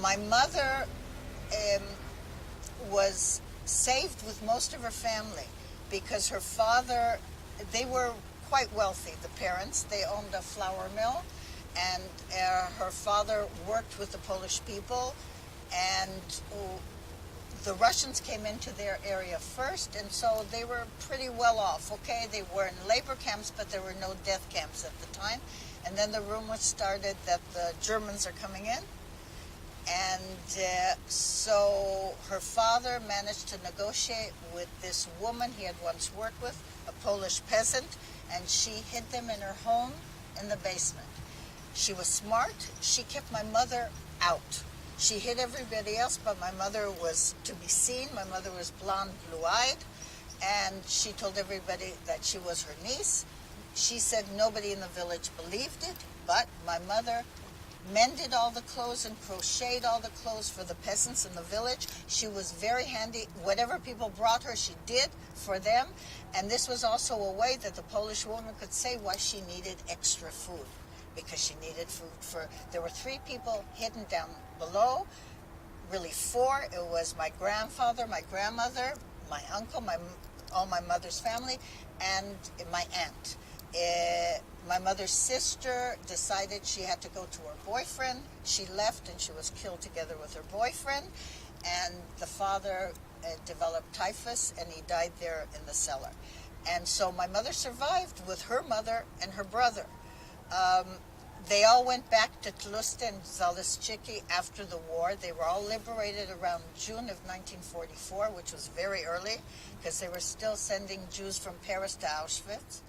My mother was saved with most of her family because her father, they were quite wealthy, the parents. They owned a flour mill, and her father worked with the Polish people, and the Russians came into their area first, and so they were pretty well off, okay? They were in labor camps, but there were no death camps at the time. And then the rumors started that the Germans are coming in. And so her father managed to negotiate with this woman he had once worked with, a Polish peasant, and she hid them in her home in the basement. She was smart. She kept my mother out. She hid everybody else, but my mother was to be seen. My mother was blonde, blue-eyed, and she told everybody that she was her niece. She said nobody in the village believed it, but my mother mended all the clothes and crocheted all the clothes for the peasants in the village. She was very handy. Whatever people brought her, she did for them. And this was also a way that the Polish woman could say why she needed extra food, because she needed food for, there were 3 people hidden down below, really 4. It was my grandfather, my grandmother, my uncle, all my mother's family, and my aunt. My mother's sister decided she had to go to her boyfriend. She left and she was killed together with her boyfriend. And the father developed typhus and he died there in the cellar. And so my mother survived with her mother and her brother. They all went back to Tlusta and Zaleschiki after the war. They were all liberated around June of 1944, which was very early, because they were still sending Jews from Paris to Auschwitz.